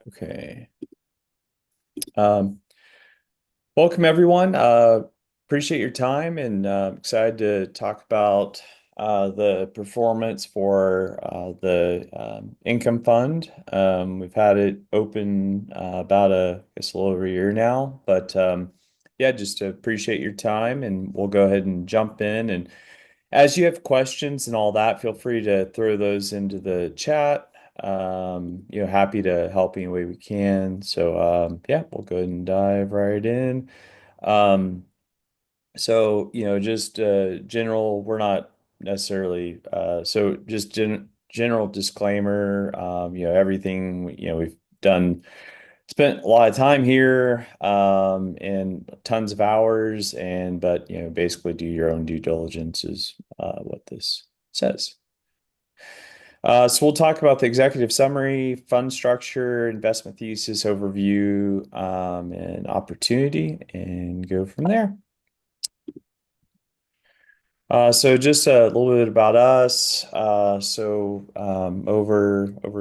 Okay. Um, Welcome everyone. Appreciate your time and excited to talk about the performance for the income fund. We've had it open about I guess a little over a year now, but yeah, just to appreciate your time and we'll go ahead and jump in. And as you have questions and all that, feel free to throw those into the chat. Happy to help any way we can. So, yeah, we'll go ahead and dive right in. Um, just general, we're not necessarily, so just general disclaimer, everything, we've done, spent a lot of time here, and tons of hours but, basically do your own due diligence is, what this says. So we'll talk about the executive summary, fund structure, investment thesis overview, and opportunity and go from there. So just a little bit about us. Over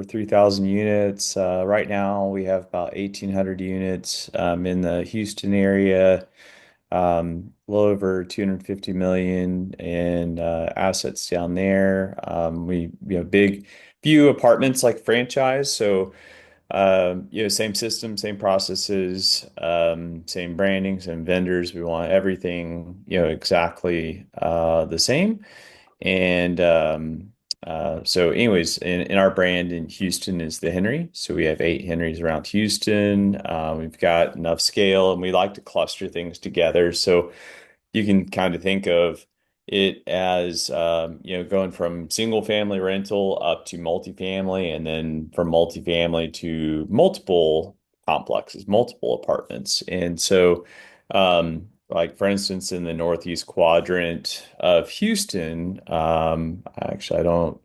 3,000 units. Right now we have about 1,800 units in the Houston area. A little over 250 million in assets down there. Big few apartments like franchise. So same system, same processes, same branding, same vendors. We want everything, exactly the same. And anyways, in our brand in Houston is the Henry. So we have 8 Henrys around Houston. We've got enough scale, and we like to cluster things together. So you can kind of think of it as going from single family rental up to multifamily, and then from multifamily to multiple complexes, multiple apartments. And so like for instance in the northeast quadrant of Houston, actually I don't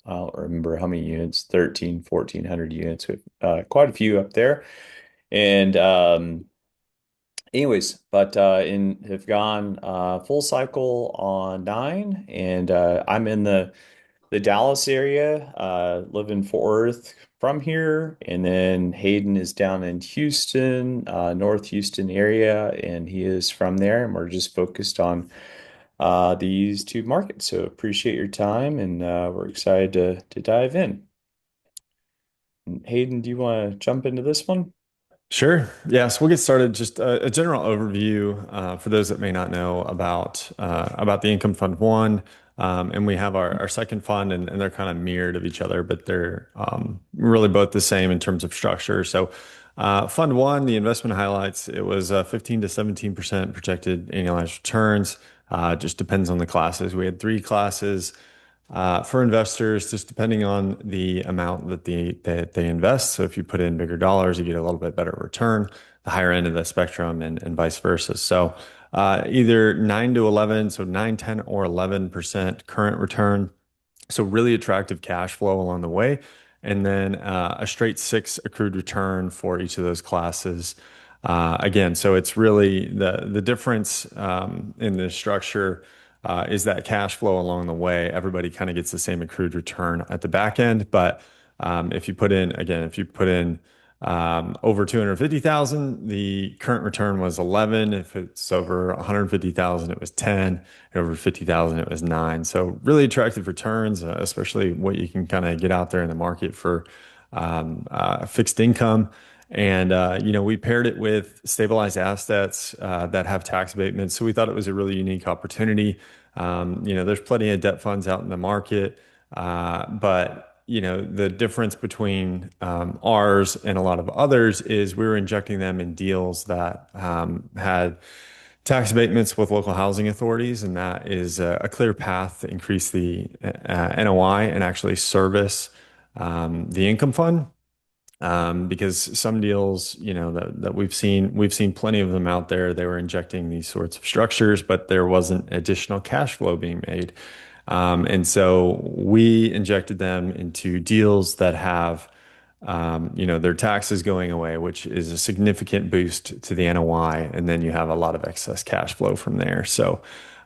remember how many units, 13, 1,400 units. With quite a few up there. And anyways, but in have gone full cycle on 9, and I'm in the Dallas area, live in Fort Worth from here, and then Hayden is down in Houston, North Houston area, and he is from there, and we're just focused on these two markets. So appreciate your time, and we're excited to dive in. And Hayden, do you want to jump into this one? Sure. Yes, we'll get started. Just a general overview for those that may not know about the Income Fund One, and we have our second fund, and they're kind of mirrored of each other, but they're really both the same in terms of structure. So, Fund One, the investment highlights, it was 15 to 17% projected annualized returns. Just depends on the classes. We had three classes. For investors, just depending on the amount that they invest. So if you put in bigger dollars, you get a little bit better return, the higher end of the spectrum, and vice versa. So either 9 to 11, so 9, 10, or 11% current return. So really attractive cash flow along the way. And then a straight six accrued return for each of those classes. Again, so it's really the difference in the structure is that cash flow along the way. Everybody kind of gets the same accrued return at the back end, but if you put in over 250,000, the current return was 11. If it's over 150,000, it was 10. And over 50,000, it was 9. So really attractive returns, especially what you can kind of get out there in the market for fixed income. And we paired it with stabilized assets that have tax abatements. So we thought it was a really unique opportunity. There's plenty of debt funds out in the market, but the difference between ours and a lot of others is we were injecting them in deals that had tax abatements with local housing authorities, and that is a clear path to increase the NOI and actually service the income fund. Because some deals, that we've seen plenty of them out there. They were injecting these sorts of structures, but there wasn't additional cash flow being made. And so we injected them into deals that have, their taxes going away, which is a significant boost to the NOI. And then you have a lot of excess cash flow from there. So,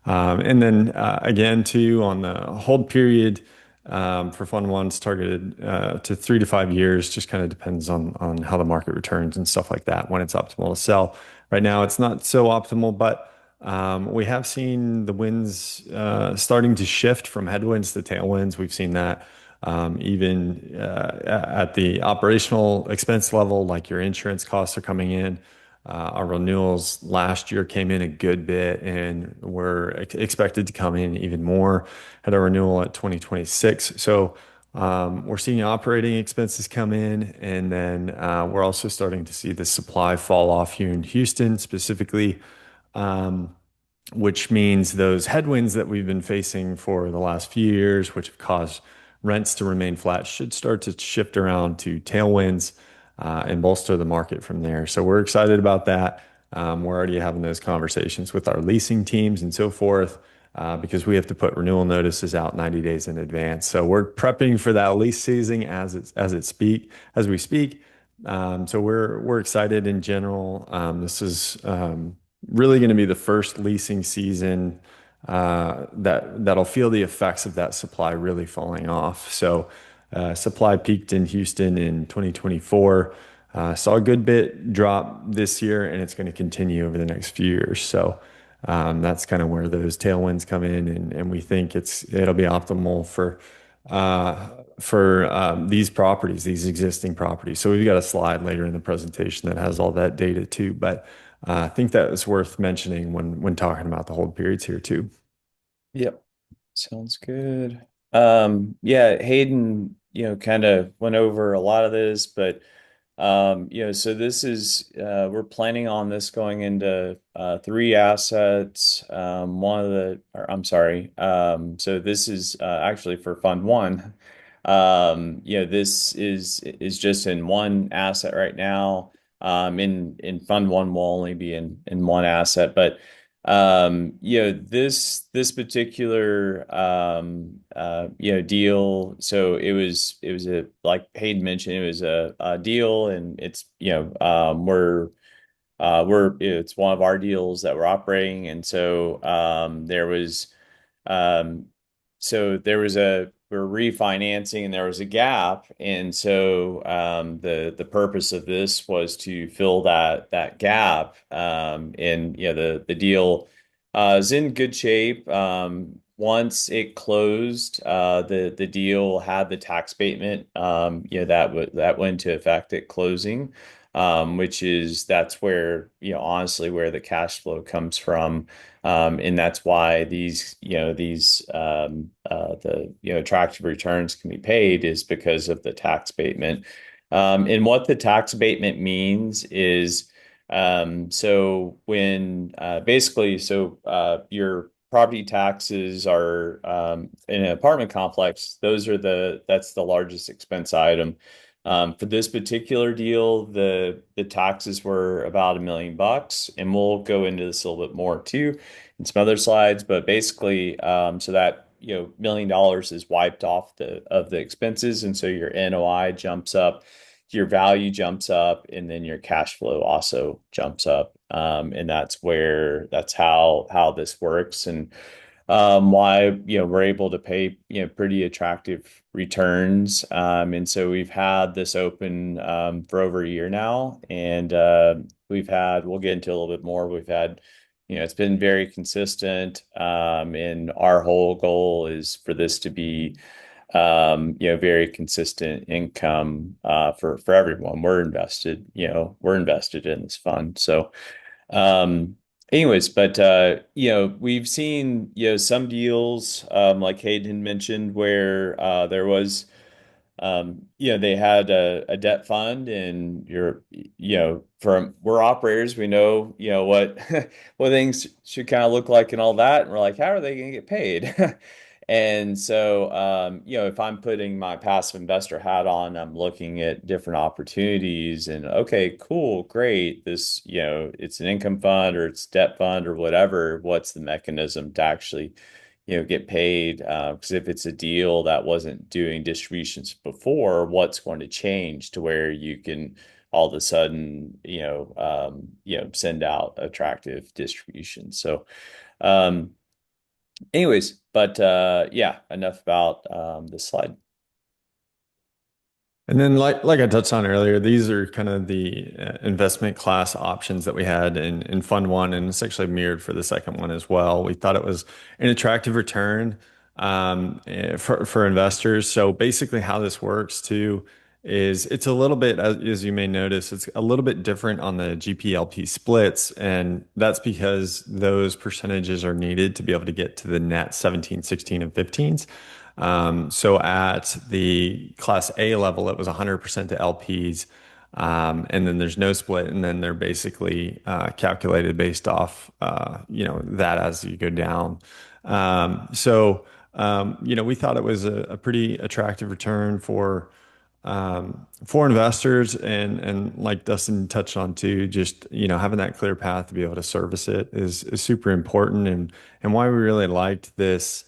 and then again, too, on the hold period, For fund ones targeted to 3 to 5 years. Just kind of depends on how the market returns and stuff like that when it's optimal to sell. Right now, it's not so optimal, but we have seen the winds starting to shift from headwinds to tailwinds. We've seen that even at the operational expense level, like your insurance costs are coming in. Our renewals last year came in a good bit, and we're expected to come in even more at our renewal at 2026. So we're seeing operating expenses come in, and then we're also starting to see the supply fall off here in Houston specifically. Um, which means those headwinds that we've been facing for the last few years, which have caused rents to remain flat, should start to shift around to tailwinds and bolster the market from there. So we're excited about that. We're already having those conversations with our leasing teams and so forth because we have to put renewal notices out 90 days in advance. So we're prepping for that lease season as we speak. So we're excited in general. This is really going to be the first leasing season that'll feel the effects of that supply really falling off. So supply peaked in Houston in 2024. Saw a good bit drop this year, and it's going to continue over the next few years. So that's kind of where those tailwinds come in, and we think it'll be optimal for these properties, these existing properties. So we've got a slide later in the presentation that has all that data too. But I think that is worth mentioning when talking about the hold periods here too. Yep. Sounds good. Yeah, Hayden, kind of went over a lot of this, but so this is we're planning on this going into three assets. I'm sorry. So this is actually for Fund One. This is just in one asset right now. In Fund One will only be in one asset, but this particular deal, so it was a, like Hayden mentioned, it was a deal, and it's it's one of our deals that we're operating, and um, there was we're refinancing, and there was a gap, and so the purpose of this was to fill that gap, and the deal is in good shape. Once it closed, the deal had the tax abatement, that went into effect at closing, that's where, honestly, where the cash flow comes from. And that's why attractive returns can be paid, is because of the tax abatement. And what the tax abatement means is, so when basically, your property taxes are, in an apartment complex, that's the largest expense item. For this particular deal, the taxes were about $1 million, and we'll go into this a little bit more too in some other slides. But basically, so that $1 million is wiped off the expenses, and so your NOI jumps up, your value jumps up, and then your cash flow also jumps up. And that's how this works, and why we're able to pay pretty attractive returns. And so we've had this open for over a year now, and we'll get into a little bit more. We've had, it's been very consistent, and our whole goal is for this to be very consistent income for everyone. We're invested in this fund. So um, anyways, but we've seen some deals, like Hayden mentioned, where there was, they had a debt fund, and from we're operators, we know what what things should kind of look like and all that, and we're like, how are they going to get paid? And so, if I'm putting my passive investor hat on, I'm looking at different opportunities, and okay, cool, great. This, it's an income fund, or it's debt fund, or whatever. What's the mechanism to actually, get paid? Because if it's a deal that wasn't doing distributions before, what's going to change to where you can all of a sudden, send out attractive distributions? So, anyways. But yeah, enough about this slide. And then, like I touched on earlier, these are kind of the investment class options that we had in Fund One, and it's actually mirrored for the second one as well. We thought it was an attractive return for investors. So basically, how this works too is it's a little bit, as you may notice, it's a little bit different on the GPLP splits, and that's because those percentages are needed to be able to get to the net 17, 16, and 15s. So at the Class A level, it was 100% to LPs. And then there's no split, and then they're basically calculated based off, that as you go down. We thought it was a pretty attractive return for investors, and like Dustin touched on too, just having that clear path to be able to service it is super important, and why we really liked this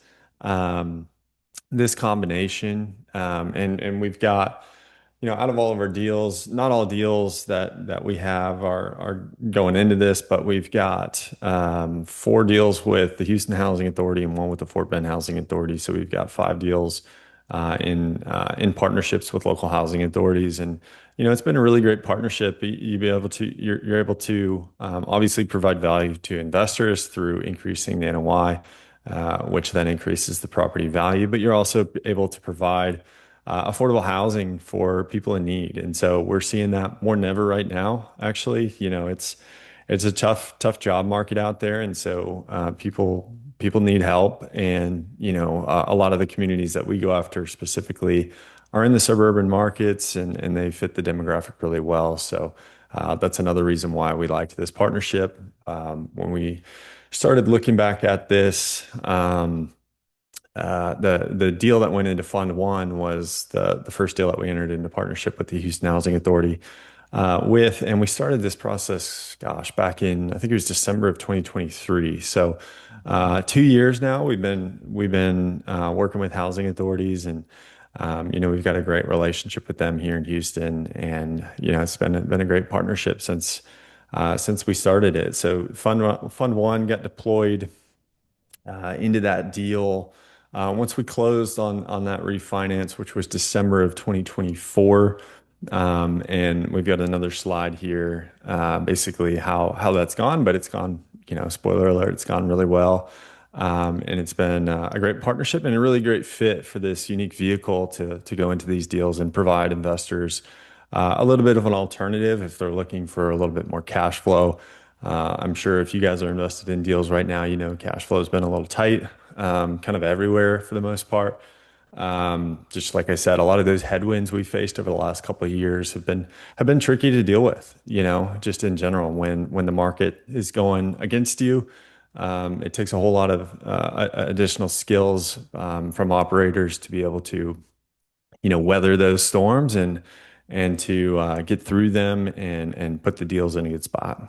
combination. And we've got, out of all of our deals, not all deals that we have are going into this, but we've got four deals with the Houston Housing Authority and one with the Fort Bend Housing Authority. So we've got five deals in partnerships with local housing authorities, and it's been a really great partnership. You're able to obviously provide value to investors through increasing the NOI, which then increases the property value. But you're also able to provide affordable housing for people in need. And so we're seeing that more than ever right now, actually. It's a tough job market out there. And so people need help. And, a lot of the communities that we go after specifically are in the suburban markets, and they fit the demographic really well. So that's another reason why we liked this partnership. When we started looking back at this, the deal that went into Fund One was the first deal that we entered into partnership with the Houston Housing Authority and we started this process, gosh, back in, I think it was December of 2023. So 2 years now we've been working with housing authorities, and we've got a great relationship with them here in Houston, and it's been a great partnership since we started it. So Fund One got deployed into that deal. Once we closed on that refinance, which was December of 2024, and we've got another slide here, basically how that's gone, but it's gone, spoiler alert, it's gone really well. And it's been a great partnership and a really great fit for this unique vehicle to go into these deals and provide investors a little bit of an alternative if they're looking for a little bit more cash flow. I'm sure if you guys are invested in deals right now, cash flow has been a little tight, kind of everywhere for the most part. Just like I said, a lot of those headwinds we faced over the last couple of years have been tricky to deal with, just in general. When the market is going against you, it takes a whole lot of additional skills from operators to be able to, weather those storms and to get through them and put the deals in a good spot.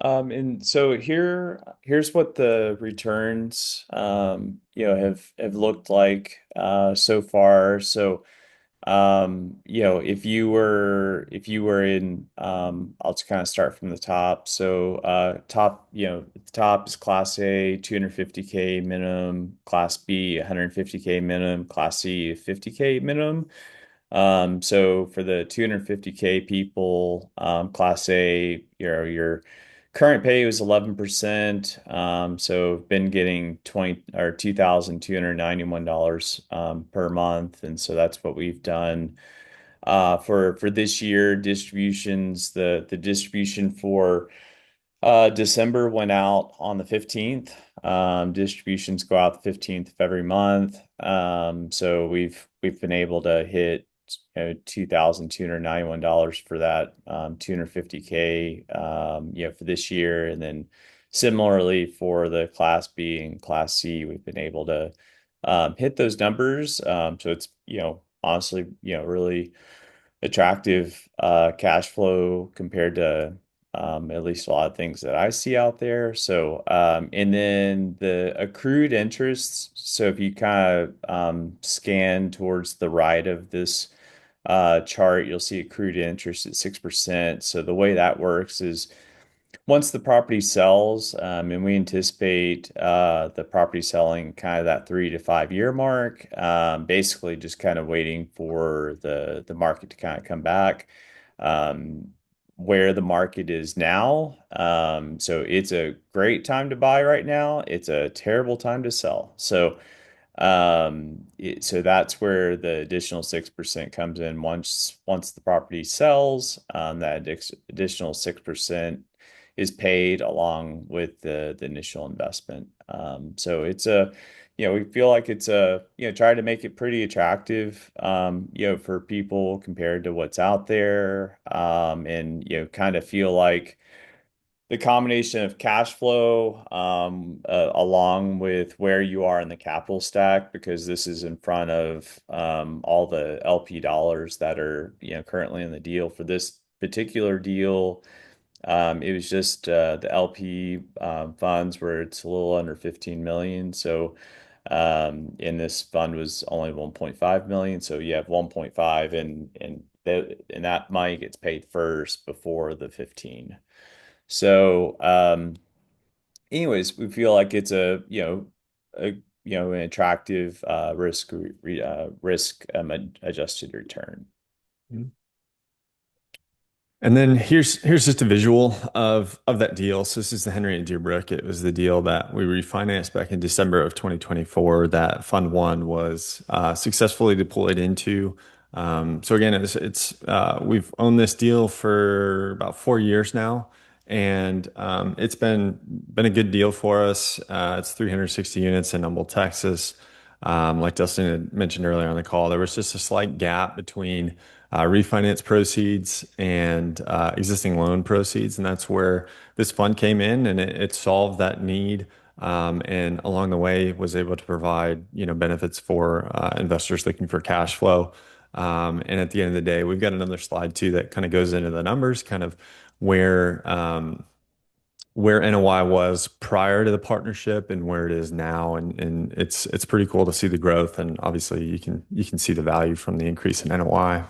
And so here's what the returns, have looked like so far. So, if you were in, I'll just kind of start from the top. So, at the top is Class A, 250K minimum, Class B, 150K minimum, Class C, 50K minimum. So for the 250K people, Class A, your current pay was 11%. So been getting 20 or $2,291 per month. And so that's what we've done for this year. Distributions, the distribution for December went out on the 15th. Distributions go out the 15th of every month. So we've been able to hit $2,291 for that 250K for this year. And then similarly for the Class B and Class C, we've been able to hit those numbers. So it's honestly really attractive cash flow compared to at least a lot of things that I see out there. So, and then the accrued interests. So if you kind of scan towards the right of this chart, you'll see accrued interest at 6%. So the way that works is Once the property sells, and we anticipate the property selling kind of that 3 to 5 year mark, basically just kind of waiting for the market to kind of come back. Um, where the market is now, so it's a great time to buy right now. It's a terrible time to sell. So that's where the additional 6% comes in. Once the property sells, that additional 6% is paid along with the initial investment. So it's we feel like it's try to make it pretty attractive, for people compared to what's out there, and kind of feel like the combination of cash flow, along with where you are in the capital stack, because this is in front of all the LP dollars that are currently in the deal for this particular deal. It was just the LP funds where it's a little under 15 million. So in this fund was only 1.5 million. So you have 1.5 and that money gets paid first before the 15. So, anyways, we feel like it's an attractive risk adjusted return. And then here's just a visual of that deal. So this is the Henry and Deerbrook. It was the deal that we refinanced back in December of 2024 that Fund One was successfully deployed into. So again, we've owned this deal for about 4 years now, and it's been a good deal for us. It's 360 units in Humble, Texas. Like Dustin had mentioned earlier on the call, there was just a slight gap between refinance proceeds and existing loan proceeds. And that's where this fund came in and it solved that need. And along the way was able to provide, benefits for investors looking for cash flow. And at the end of the day, we've got another slide too that kind of goes into the numbers, kind of where where NOI was prior to the partnership and where it is now. And it's pretty cool to see the growth. And obviously you can see the value from the increase in NOI.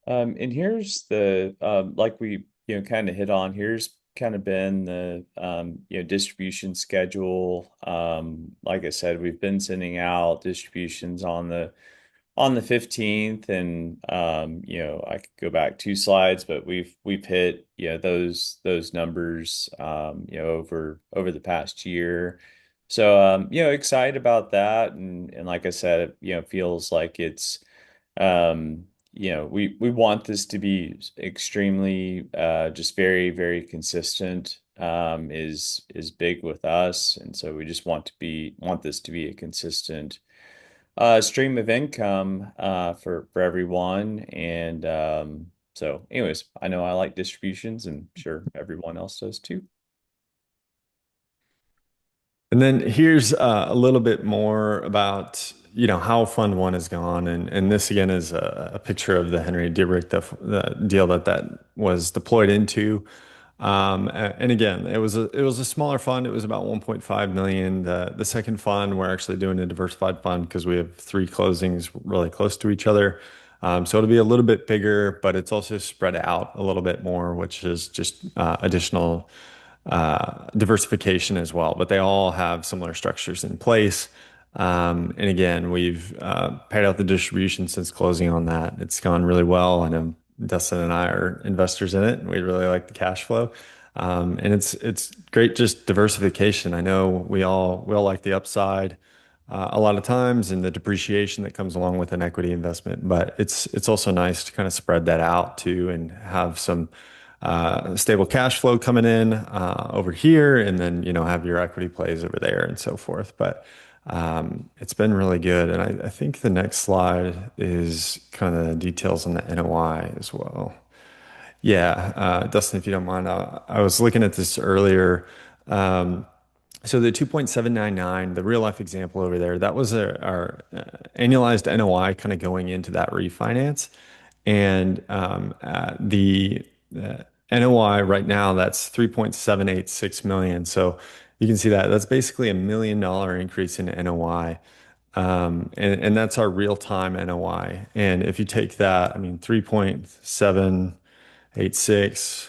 And here's the like we kind of hit on. Here's kind of been the distribution schedule. Like I said, we've been sending out distributions on the 15th, and I could go back 2 slides, but we've hit those numbers over the past year. So excited about that, and like I said, it feels like it's we want this to be extremely just very, very consistent, is big with us. And so we just want this to be a consistent stream of income for everyone. And so anyways, I know I like distributions, and sure everyone else does too. And then here's a little bit more about how Fund One has gone, and this again is a picture of the Henry Debrick, the deal that was deployed into. And again, it was a smaller fund. It was about 1.5 million. The second fund, we're actually doing a diversified fund because we have three closings really close to each other. So it'll be a little bit bigger, but it's also spread out a little bit more, which is just additional diversification as well, but they all have similar structures in place. And again, we've paid out the distribution since closing on that. It's gone really well. I know Dustin and I are investors in it, and we really like the cash flow. And it's great just diversification. I know we all like the upside a lot of times and the depreciation that comes along with an equity investment, but it's also nice to kind of spread that out too and have some stable cash flow coming in over here, and then have your equity plays over there and so forth. But it's been really good, and I think the next slide is kind of details on the NOI as well. Yeah, Dustin, if you don't mind, I was looking at this earlier. So the 2.799, the real life example over there, that was our annualized NOI kind of going into that refinance. And the NOI right now, that's 3.786 million. So you can see that that's basically $1 million increase in NOI. And that's our real-time NOI. And if you take that, I mean, 3.786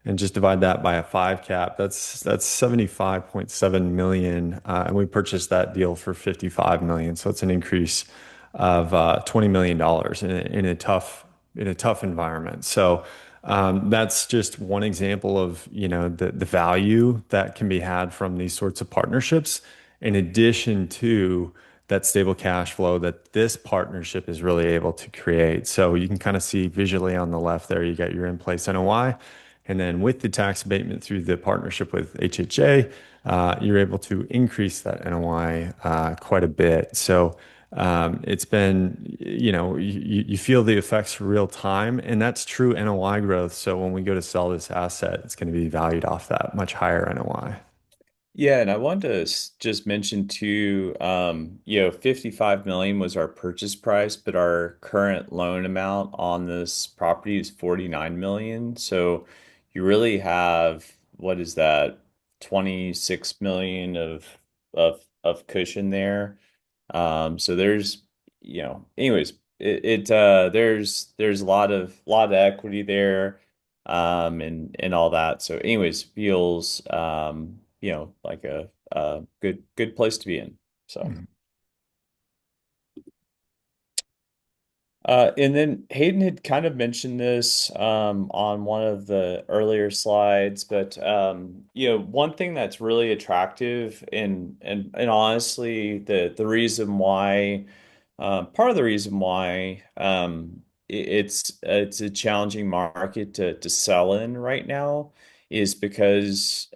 and just divide that by a five cap, that's 75.7 million. And we purchased that deal for 55 million. So it's an increase of $20 million dollars in a tough environment. So that's just one example of, the value that can be had from these sorts of partnerships, in addition to that stable cash flow that this partnership is really able to create. So you can kind of see visually on the left there, you got your in-place NOI. And then with the tax abatement through the partnership with HHA, you're able to increase that NOI quite a bit. So it's been, you feel the effects real time, and that's true NOI growth. So when we go to sell this asset, it's going to be valued off that much higher NOI. Yeah, and I wanted to just mention too, 55 million was our purchase price, but our current loan amount on this property is 49 million. So you really have, what is that, 26 million of cushion there. So there's, anyways, there's a lot of equity there, and all that. So anyways, feels like a good place to be in. So. Mhm. And then Hayden had kind of mentioned this on one of the earlier slides, but one thing that's really attractive and honestly the reason why part of the reason why it's a challenging market to sell in right now is because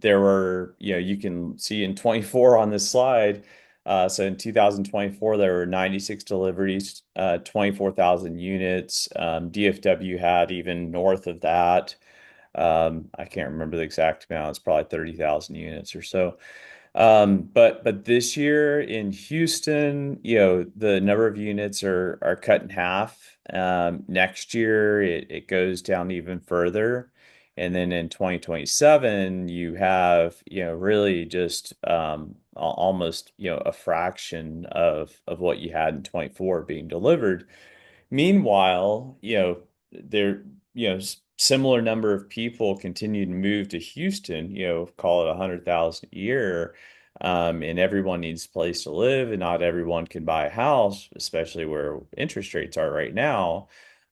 there were, you can see in 24 on this slide. So in 2024, there were 96 deliveries, 24,000 units. DFW had even north of that. I can't remember the exact amount. It's probably 30,000 units or so. But this year in Houston, the number of units are cut in half. Next year, it goes down even further. And then in 2027, you have, really just almost, a fraction of what you had in 24 being delivered. Meanwhile, there, similar number of people continue to move to Houston, call it 100,000 a year. And everyone needs a place to live, and not everyone can buy a house, especially where interest rates are right now.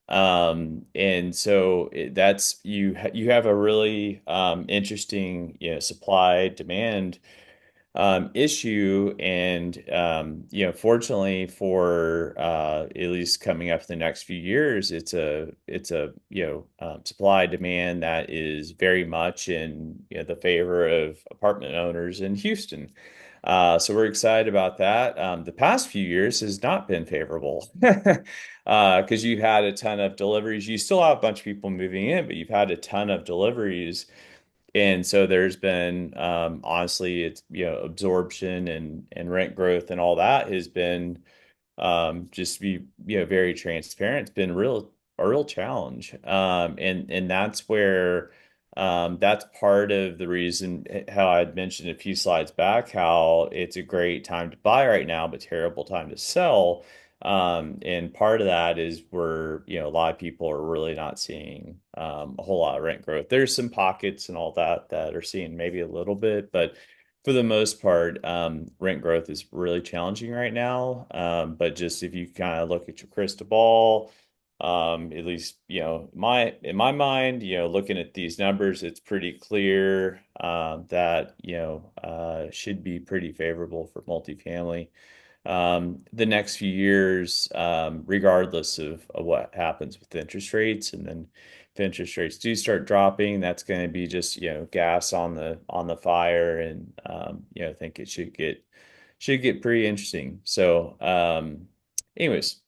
And so that's you have a really interesting, supply demand issue. And fortunately for at least coming up the next few years, it's a supply demand that is very much in the favor of apartment owners in Houston. So we're excited about that. The past few years has not been favorable because you've had a ton of deliveries. You still have a bunch of people moving in, but you've had a ton of deliveries. And so there's been honestly, it's absorption and rent growth and all that has been just to be very transparent. It's been a real challenge. And that's part of the reason how I'd mentioned a few slides back how it's a great time to buy right now, but terrible time to sell. And part of that is where, a lot of people are really not seeing a whole lot of rent growth. There's some pockets and all that are seeing maybe a little bit, but for the most part, rent growth is really challenging right now. But just if you kind of look at your crystal ball, at least, in my mind, looking at these numbers, it's pretty clear that, should be pretty favorable for multifamily the next few years, regardless of what happens with interest rates. And then if interest rates do start dropping, that's going to be just, gas on the fire. And I think it should get pretty interesting. So, anyways.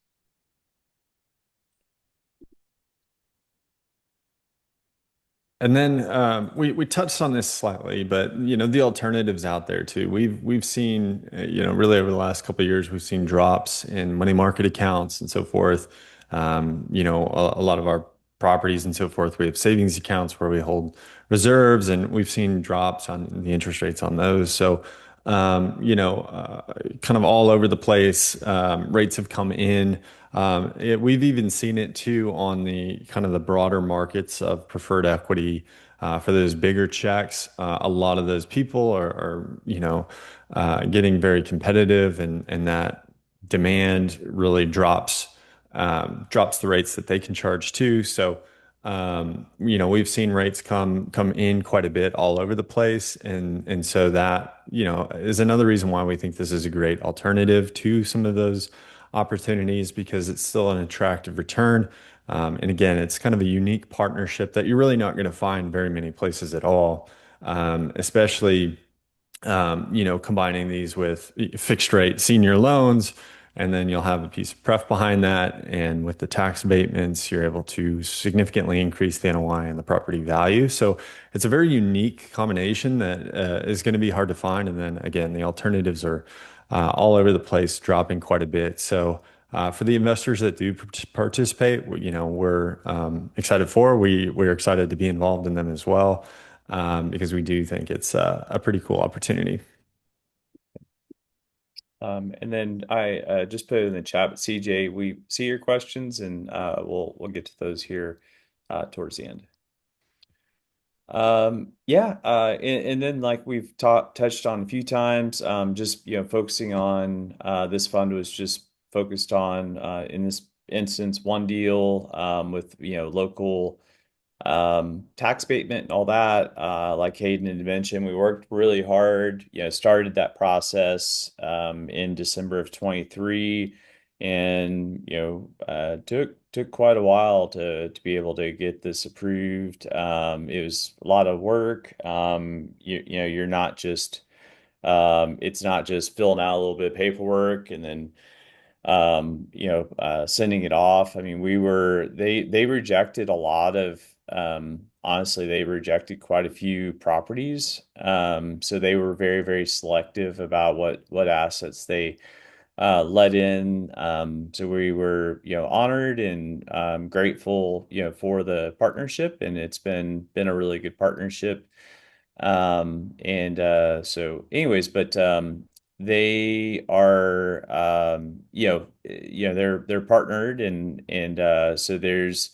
And then we touched on this slightly, but the alternatives out there too. We've seen really over the last couple of years we've seen drops in money market accounts and so forth. A lot of our properties and so forth. We have savings accounts where we hold reserves, and we've seen drops on the interest rates on those. So kind of all over the place. Rates have come in. We've even seen it too on the kind of the broader markets of preferred equity for those bigger checks. A lot of those people are getting very competitive, and that demand really drops the rates that they can charge too. So, we've seen rates come in quite a bit all over the place, and so that, is another reason why we think this is a great alternative to some of those opportunities because it's still an attractive return. And again, it's kind of a unique partnership that you're really not going to find very many places at all, especially combining these with fixed rate senior loans, and then you'll have a piece of pref behind that. And with the tax abatements, you're able to significantly increase the NOI and the property value. So it's a very unique combination that is going to be hard to find. And then again, the alternatives are all over the place, dropping quite a bit. So for the investors that do participate, we're excited we're excited to be involved in them as well, because we do think it's a pretty cool opportunity. And then I just put it in the chat, but CJ, we see your questions and we'll get to those here towards the end. Yeah, and then like we've touched on a few times, just focusing on this fund was just focused on in this instance one deal with local tax abatement and all that. Like Hayden had mentioned, we worked really hard, started that process in December of 23 and took quite a while to be able to get this approved. It was a lot of work. You're not just it's not just filling out a little bit of paperwork and then sending it off. I mean, they rejected a lot of, honestly, they rejected quite a few properties. So they were very, very selective about what assets they let in. So we were, honored and grateful, for the partnership, and it's been a really good partnership. And so anyways, but they are they're partnered and so there's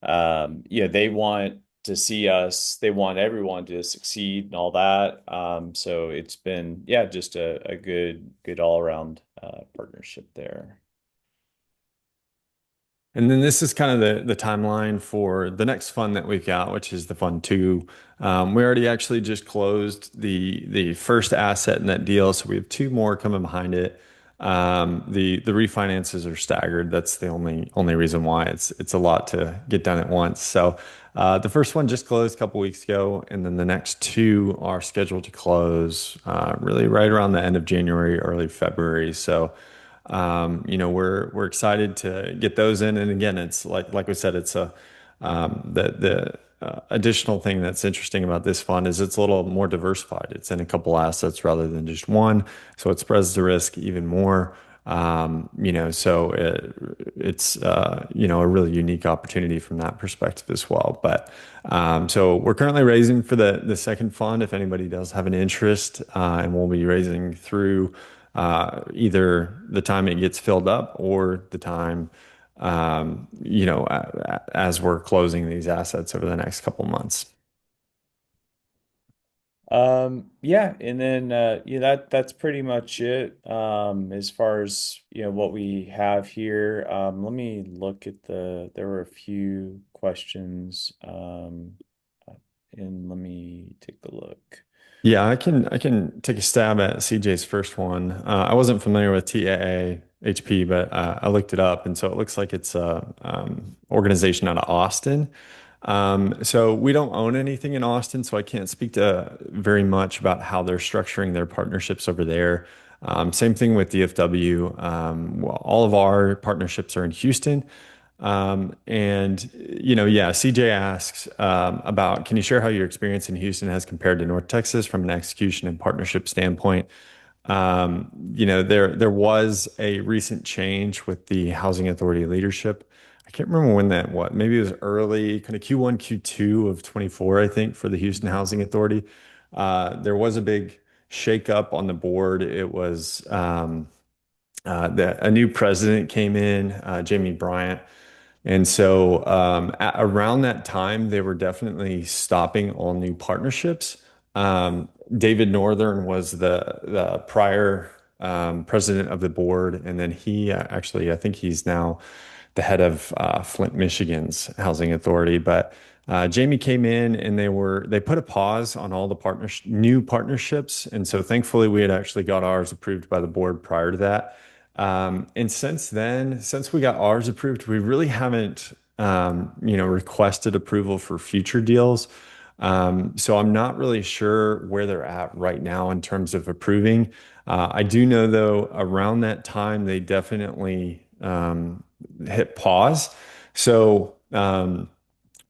they want to see us, they want everyone to succeed and all that. So it's been just a good all around partnership there. And then this is kind of the timeline for the next fund that we've got, which is the fund two. We already actually just closed the first asset in that deal, so we have two more coming behind it. The refinances are staggered. That's the only reason why it's a lot to get done at once. So the first one just closed a couple weeks ago, and then the next two are scheduled to close really right around the end of January, early February. So we're excited to get those in. And again, it's like we said, it's the additional thing that's interesting about this fund is it's a little more diversified. It's in a couple assets rather than just one, so it spreads the risk even more. So it's a really unique opportunity from that perspective as well. But so we're currently raising for the second fund. If anybody does have an interest, and we'll be raising through either the time it gets filled up or the time as we're closing these assets over the next couple months. Yeah, and then that's pretty much it as far as what we have here. Let me look at there were a few questions and let me take a look. Yeah, I can take a stab at CJ's first one. I wasn't familiar with TAAHP, but I looked it up, and so it looks like it's a organization out of Austin. So we don't own anything in Austin, so I can't speak to very much about how they're structuring their partnerships over there. Same thing with DFW. Well, all of our partnerships are in Houston. Yeah, CJ asks about, can you share how your experience in Houston has compared to North Texas from an execution and partnership standpoint? There was a recent change with the housing authority leadership. I can't remember when maybe it was early, kind of Q1, Q2 of 24, I think, for the Houston Housing Authority. There was a big shake up on the board. It was a new president came in, Jamie Bryant. And so around that time, they were definitely stopping all new partnerships. David Northern was the prior president of the board, and then he actually, I think he's now the head of Flint, Michigan's housing authority. But Jamie came in, and they put a pause on all the new partnerships, and so thankfully we had actually got ours approved by the board prior to that. And since then, since we got ours approved, we really haven't, requested approval for future deals. So I'm not really sure where they're at right now in terms of approving. I do know though, around that time, they definitely hit pause. So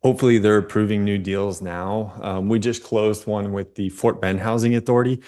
hopefully they're approving new deals now. We just closed one with the Fort Bend Housing Authority.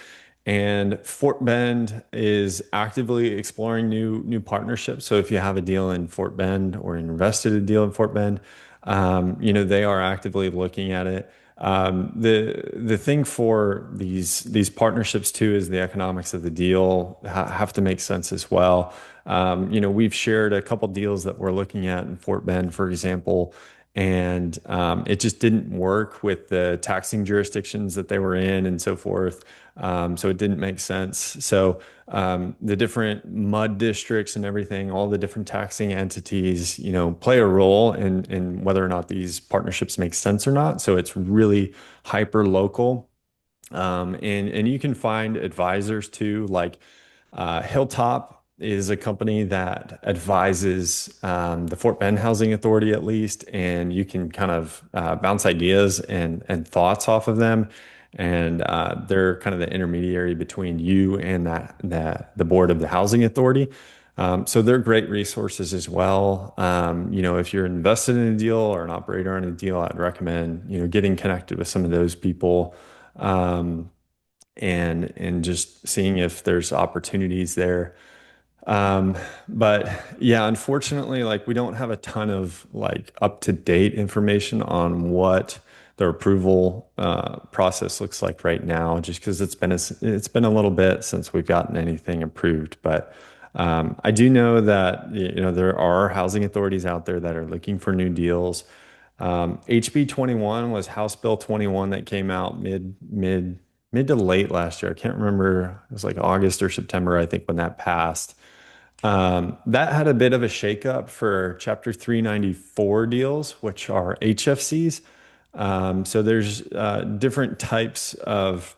And Fort Bend is actively exploring new partnerships. So if you have a deal in Fort Bend or invested a deal in Fort Bend, they are actively looking at it. The thing for these partnerships too is the economics of the deal have to make sense as well. We've shared a couple deals that we're looking at in Fort Bend, for example, and it just didn't work with the taxing jurisdictions that they were in and so forth. So it didn't make sense. So the different mud districts and everything, all the different taxing entities, play a role in whether or not these partnerships make sense or not. So it's really hyper local. And you can find advisors too, like Hilltop is a company that advises the Fort Bend Housing Authority at least, and you can kind of bounce ideas and thoughts off of them. And they're kind of the intermediary between you and the board of the housing authority. So they're great resources as well. If you're invested in a deal or an operator in a deal, I'd recommend, getting connected with some of those people. Um, and just seeing if there's opportunities there. Um, but yeah, unfortunately, like we don't have a ton of like up to date information on what the approval process looks like right now, just because it's been a little bit since we've gotten anything approved. But I do know that there are housing authorities out there that are looking for new deals. HB 21 was House Bill 21 that came out mid to late last year. I can't remember. It was like August or September, I think, when that passed. That had a bit of a shakeup for Chapter 394 deals, which are HFCs. So there's different types of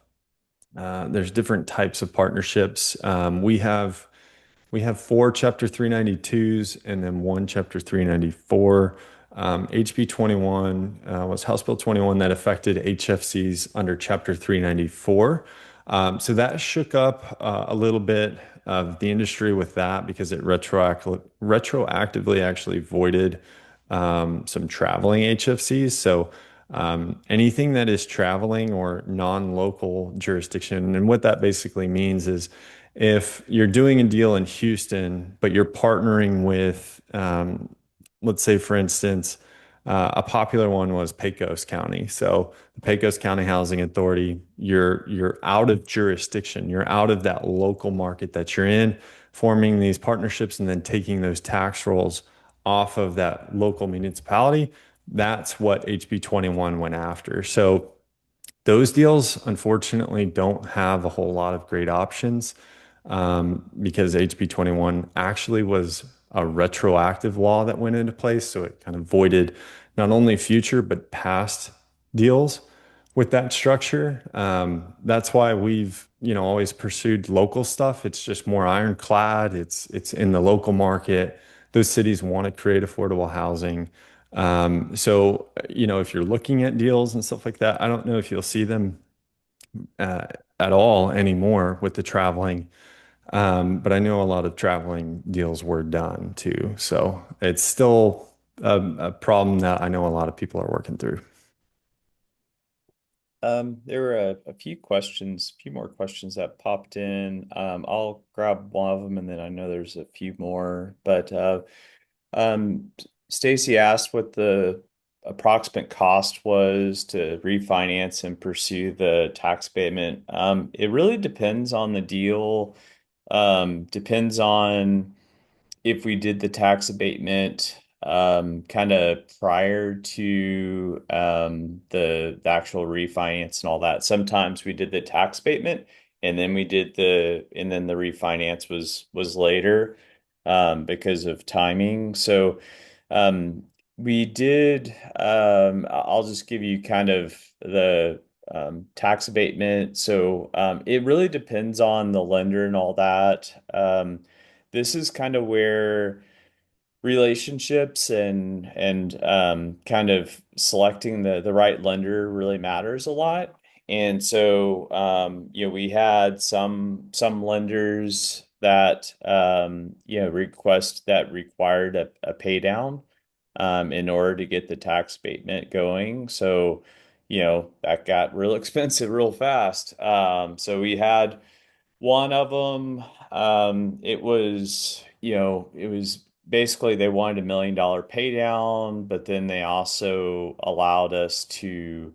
partnerships. We have four Chapter 392s and then one Chapter 394. HB 21 was House Bill 21 that affected HFCs under Chapter 394. So that shook up a little bit of the industry with that because it retroactively actually voided some traveling HFCs. So anything that is traveling or non-local jurisdiction, and what that basically means is if you're doing a deal in Houston, but you're partnering with, let's say, for instance, a popular one was Pecos County. So the Pecos County Housing Authority, you're out of jurisdiction. You're out of that local market that you're in, forming these partnerships and then taking those tax rolls off of that local municipality. That's what HB 21 went after. So those deals, unfortunately, don't have a whole lot of great options because HB 21 actually was a retroactive law that went into place. So it kind of voided not only future, but past deals with that structure. That's why we've, always pursued local stuff. It's just more ironclad. It's in the local market. Those cities want to create affordable housing. So, if you're looking at deals and stuff like that, I don't know if you'll see them uh, at all anymore with the traveling. But I know a lot of traveling deals were done too. So it's still a problem that I know a lot of people are working through. There were a few questions, a few more questions that popped in. I'll grab one of them, and then I know there's a few more. But um, Stacy asked what the approximate cost was to refinance and pursue the tax abatement. It really depends on the deal. Depends on if we did the tax abatement kind of prior to the actual refinance and all that. Sometimes we did the tax abatement and then the refinance was later because of timing. So um, we did I'll just give you kind of the tax abatement. So it really depends on the lender and all that. This is kind of where relationships and kind of selecting the right lender really matters a lot. And so we had some lenders that request that required a pay down in order to get the tax abatement going. So that got real expensive real fast. So we had one of them, it was basically they wanted $1 million pay down, but then they also allowed us to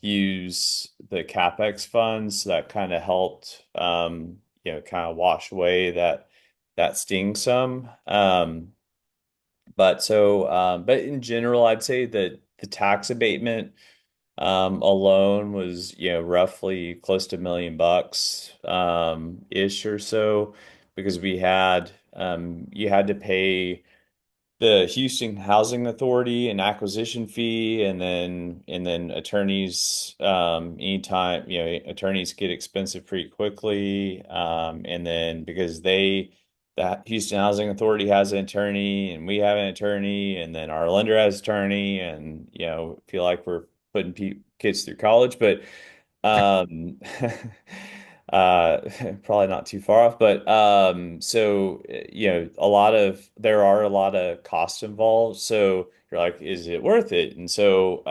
use the CapEx funds. So that kind of helped, kind of wash away that sting some. But in general, I'd say that the tax abatement alone was, roughly close to $1 million ish or so, because you had to pay the Houston Housing Authority an acquisition fee, and then attorneys, anytime, attorneys get expensive pretty quickly. And then because the Houston Housing Authority has an attorney and we have an attorney, and then our lender has an attorney, and feel like we're putting pe kids through college, but um, uh, probably not too far off, but there are a lot of costs involved. So you're like, is it worth it? And so,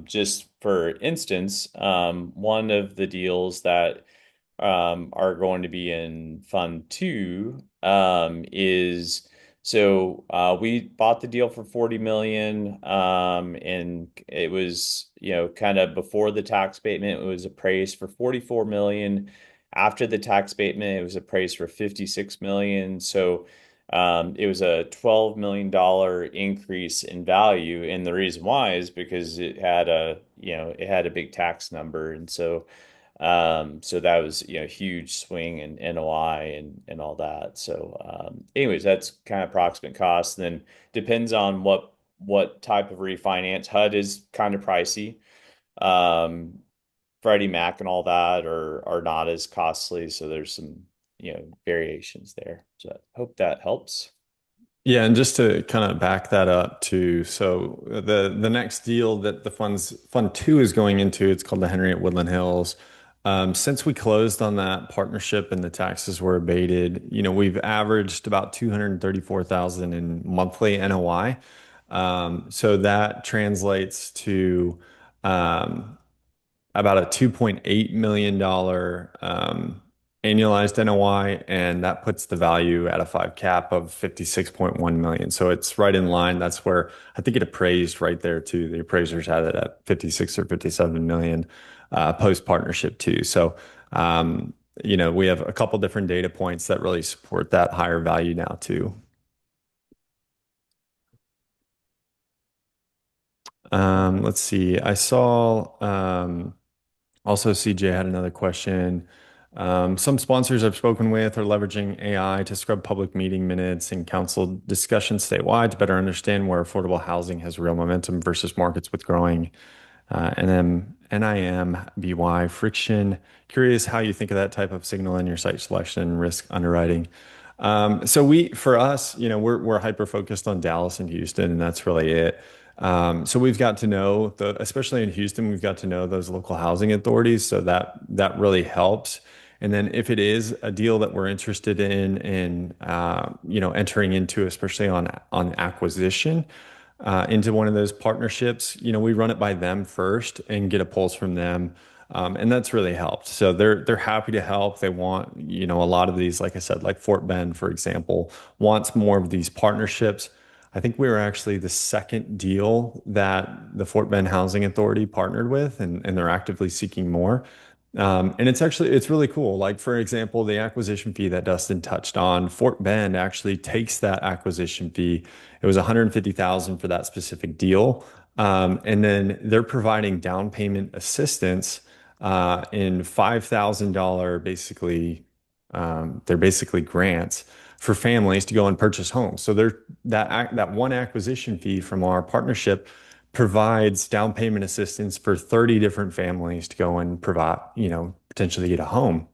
just for instance, one of the deals that are going to be in Fund Two is we bought the deal for 40 million, and it was kind of before the tax abatement it was appraised for 44 million. After the tax abatement it was appraised for 56 million. So it was a $12 million increase in value, and the reason why is because it had a big tax number. And so that was, huge swing in NOI and all that. So, anyways, that's kind of approximate cost. And then depends on what type of refinance. HUD is kind of pricey. Um, Freddie Mac and all that are not as costly. So there's some, variations there. So I hope that helps. Yeah, and just to kind of back that up too, so the next deal that the fund two is going into, it's called the Henry at Woodland Hills. Since we closed on that partnership and the taxes were abated, we've averaged about 234,000 in monthly NOI. So that translates to um, about a $2.8 million annualized NOI, and that puts the value at a five cap of 56.1 million. So it's right in line. That's where I think it appraised right there too. The appraisers had it at 56 or 57 million post partnership too. So we have a couple different data points that really support that higher value now too. Let's see. I saw also, CJ had another question. Some sponsors I've spoken with are leveraging AI to scrub public meeting minutes and council discussions statewide to better understand where affordable housing has real momentum versus markets with growing NIMBY friction. Curious how you think of that type of signal in your site selection and risk underwriting. For us, we're hyper focused on Dallas and Houston, and that's really it. So we've got to know especially in Houston, we've got to know those local housing authorities. So that really helps. And then if it is a deal that we're interested in entering into, especially on acquisition, into one of those partnerships, we run it by them first and get a pulse from them. And that's really helped. So they're happy to help. They want, a lot of these, like I said, like Fort Bend, for example, wants more of these partnerships. I think we were actually the second deal that the Fort Bend Housing Authority partnered with, and they're actively seeking more. And it's really cool. Like, for example, the acquisition fee that Dustin touched on, Fort Bend actually takes that acquisition fee. It was 150,000 for that specific deal. And then they're providing down payment assistance in $5,000, basically. They're basically grants for families to go and purchase homes. So that one acquisition fee from our partnership provides down payment assistance for 30 different families to go and provide, potentially get a home.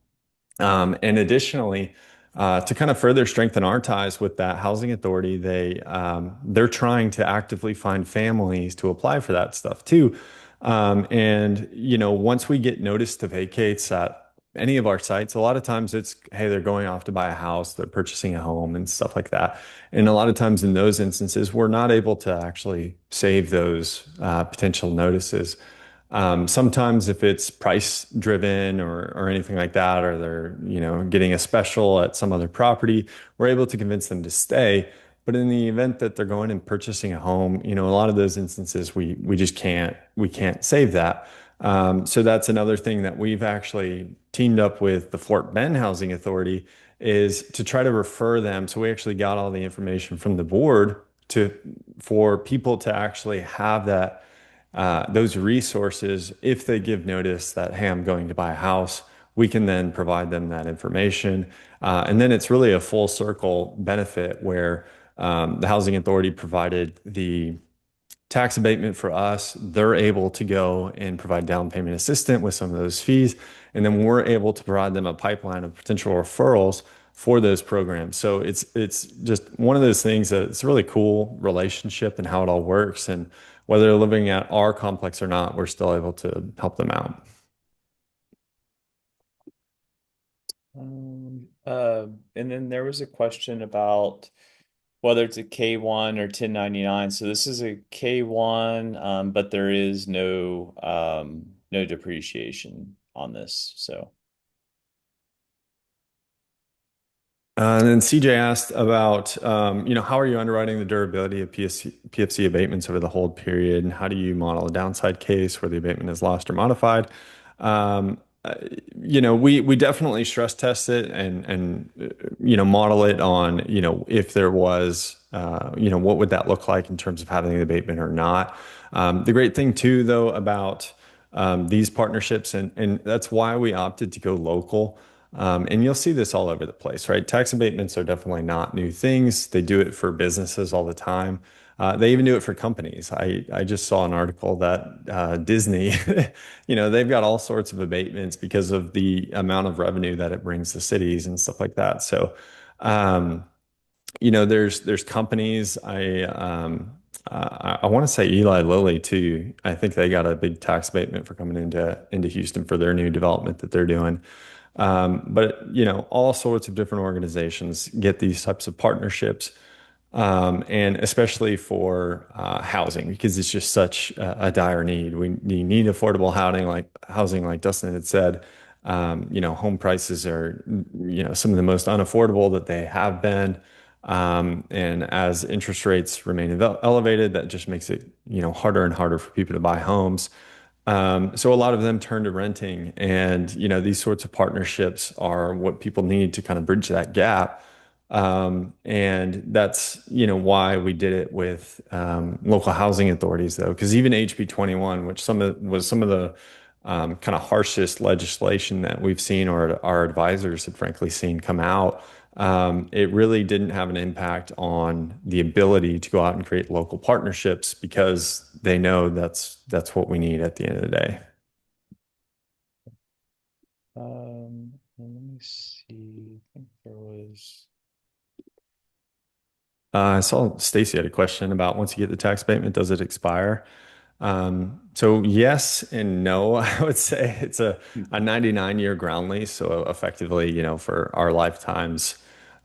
And additionally, to kind of further strengthen our ties with that housing authority, they're trying to actively find families to apply for that stuff too. And once we get notice to vacates at any of our sites, a lot of times it's, hey, they're going off to buy a house, they're purchasing a home and stuff like that. And a lot of times in those instances, we're not able to actually save those potential notices. Sometimes if it's price driven or anything like that, or they're, getting a special at some other property, we're able to convince them to stay. But in the event that they're going and purchasing a home, a lot of those instances we just can't save that. So that's another thing that we've actually teamed up with the Fort Bend Housing Authority is to try to refer them. So we actually got all the information from the board to for people to actually have that those resources, if they give notice that, hey, I'm going to buy a house, we can then provide them that information. And then it's really a full circle benefit where the housing authority provided the tax abatement for us. They're able to go and provide down payment assistance with some of those fees. And then we're able to provide them a pipeline of potential referrals for those programs. So it's just one of those things that it's a really cool relationship and how it all works. And whether they're living at our complex or not, we're still able to help them out. And then there was a question about whether it's a K1 or 1099. So this is a K1, but there is no depreciation on this. So And then CJ asked about, how are you underwriting the durability of PFC abatements over the hold period, and how do you model a downside case where the abatement is lost or modified? Um, uh, we definitely stress test it and model it on, if there was, what would that look like in terms of having the abatement or not. The great thing too, though, about these partnerships, and that's why we opted to go local. And you'll see this all over the place, right? Tax abatements are definitely not new things. They do it for businesses all the time. They even do it for companies. I just saw an article that Disney, they've got all sorts of abatements because of the amount of revenue that it brings to cities and stuff like that. So, um, there's companies. I want to say Eli Lilly too. I think they got a big tax abatement for coming into Houston for their new development that they're doing. But all sorts of different organizations get these types of partnerships, and especially for housing because it's just such a dire need. We need affordable housing, like Dustin had said. Home prices are, some of the most unaffordable that they have been. And as interest rates remain elevated, that just makes it, harder and harder for people to buy homes. So a lot of them turn to renting, and these sorts of partnerships are what people need to kind of bridge that gap. And that's why we did it with local housing authorities, though, because even HB 21, which was some of the kind of harshest legislation that we've seen or our advisors had frankly seen come out, it really didn't have an impact on the ability to go out and create local partnerships because they know that's what we need at the end of the day. let me see. I think there was. I saw Stacy had a question about once you get the tax abatement, does it expire? So yes and no, I would say it's a 99-year ground lease. So effectively, for our lifetimes,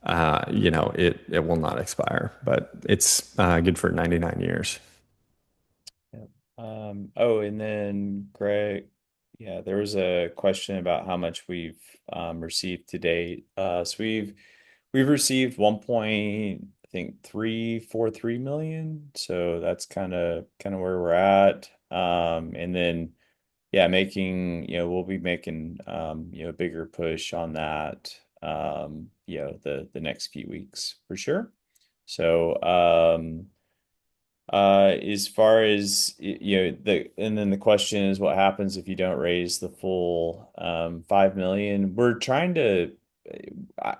it will not expire, but it's good for 99 years. Yeah. Oh, and then Greg, yeah, there was a question about how much we've received to date. So we've received 1 point, I think 343 million. So that's kind of where we're at. And then yeah, we'll be making a bigger push on that the next few weeks for sure. So as far as and then the question is what happens if you don't raise the full 5 million?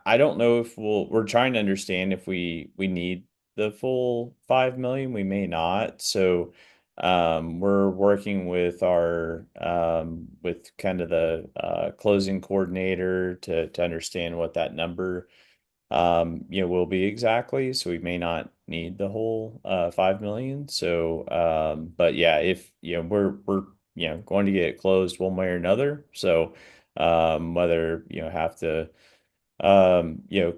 I don't know if we're trying to understand if we need the full 5 million. We may not. So we're working with our with kind of the closing coordinator to understand what that number will be exactly. So we may not need the whole 5 million. So but yeah, if we're going to get it closed one way or another. So whether have to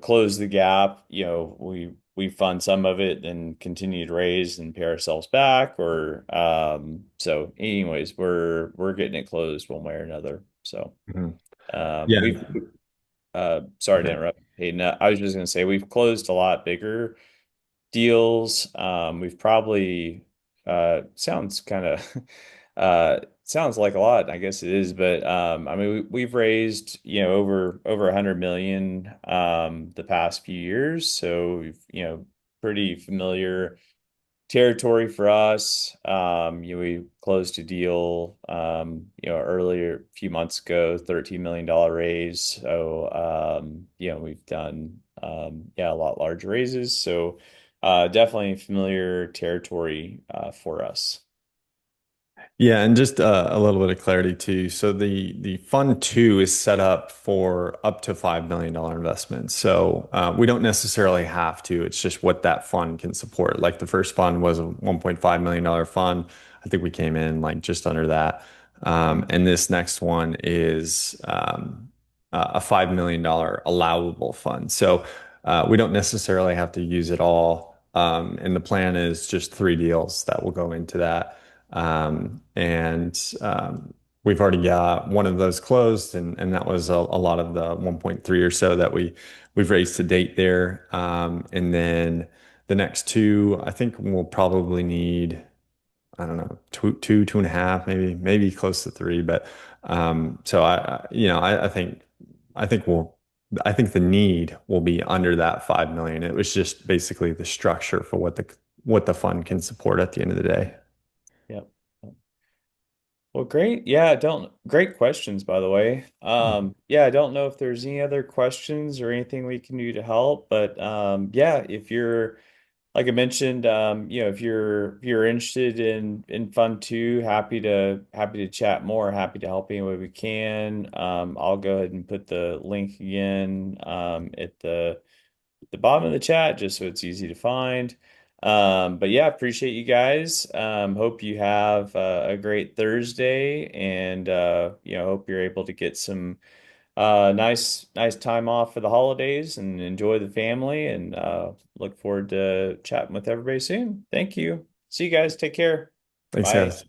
close the gap, we fund some of it and continue to raise and pay ourselves back, or so anyways, we're getting it closed one way or another. So Mhm. Yeah. we've sorry to Okay. interrupt, Hayden. I was just going to say we've closed a lot bigger deals. We've probably sounds kind of sounds like a lot. I guess it is, but I mean we've raised over 100 million the past few years, so we've pretty familiar territory for us. We closed a deal, earlier a few months ago, $13 million raise. So, we've done, a lot larger raises. So, definitely familiar territory, for us. Yeah, and just a little bit of clarity too. So the fund two is set up for up to $5 million investments. So we don't necessarily have to. It's just what that fund can support. Like the first fund was a $1.5 million fund. I think we came in like just under that. And this next one is a $5 million allowable fund. So we don't necessarily have to use it all. And the plan is just three deals that will go into that. And we've already got one of those closed, and that was a lot of the 1.3 or so that we've raised to date there. And then the next two, I think we'll probably need, I don't know, two and a half, maybe close to three. But so I think I think the need will be under that 5 million. It was just basically the structure for what the fund can support at the end of the day. Yep. Well, great. Yeah, don't great questions, by the way. Yeah, I don't know if there's any other questions or anything we can do to help, but yeah, if you're like I mentioned, if you're interested in Fund Two, happy to chat more, happy to help any way we can. I'll go ahead and put the link again at the bottom of the chat just so it's easy to find. But yeah, appreciate you guys. Hope you have a great Thursday, and hope you're able to get some nice time off for the holidays and enjoy the family, and look forward to chatting with everybody soon. Thank you. See you guys. Take care. Thanks, Bye. guys.